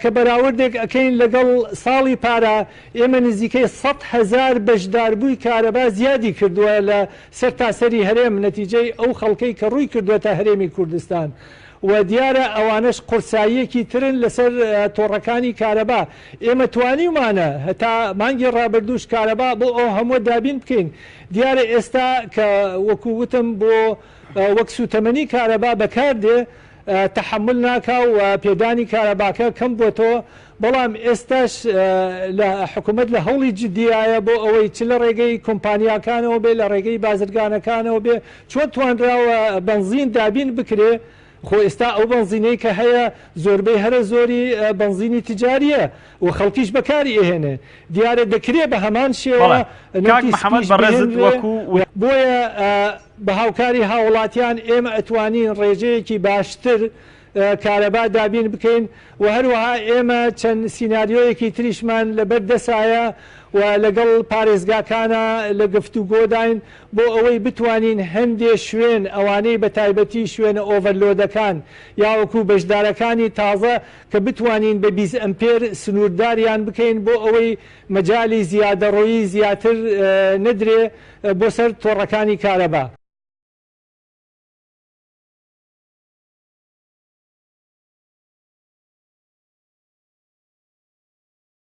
کە بەراوردێک ئەەکەین لەگەڵ ساڵی پارە ئێمە نزیکەی 100,000 بەشداربووی کارەبا زیادی کردووە لە سەر تاسەری هەرێم نەتیجەی ئەو خەڵکەی کە ڕووی کردوێتە هەرێمی کوردستان و دیارە ئەوانش قورساییەکی ترن لەسەر تۆڕەکانی کارەبا. ئێمە توانیمانە هەتا مانگی ڕابردووش کارەبا بۆ ئەو هەموو دابین بکەین. دیارە ئێستا کە وەکووتم بۆ وەک سوتەمەنی کارەبا بەکاردێ تحمل ناکا و پێدانی کارەباکە کەم بۆ تۆ، بەڵام ئێستاش لە حکوومەت لە هەوڵی جددیایە بۆ ئەوەی چ لە ڕێگەی کۆمپانیاکانەوە بێ لە ڕێگەی بازرگانەکانەوە بێ چۆن توانراوە بنزین دابین بکرێ. خۆ ئێستا ئەو بنزینەی کە هەیە زۆربەی هەرە زۆری بنزینی تجاریە و خەڵکیش بەکاری ئێهێنێ. دیارە دەکرێت بە هەمان شێوە بۆیە بە هاوکاری هاوڵاتیان ئێمە ئەتوانین ڕێژەیەکی باشتر کارەبا دابین بکەین و هەروەها ئێمە چەند سیناریۆیەکی تریشمان لەبەر دەسایە و لەگەڵ پارێزگاکانە لە گفتوگۆداین بۆ ئەوەی بتوانین هەندێک شوێن ئەوانەی بە تایبەتی شوێنە ئۆڤەرلۆدەکان یاوەکو بەشدارەکانی تازە کە بتوانین بە 20 ئەمپێر سنوورداریان بکەین بۆ ئەوەی مەجای زیادەڕۆیی زیاتر نەدرێ بۆ سەر تۆڕەکانی کارەبا.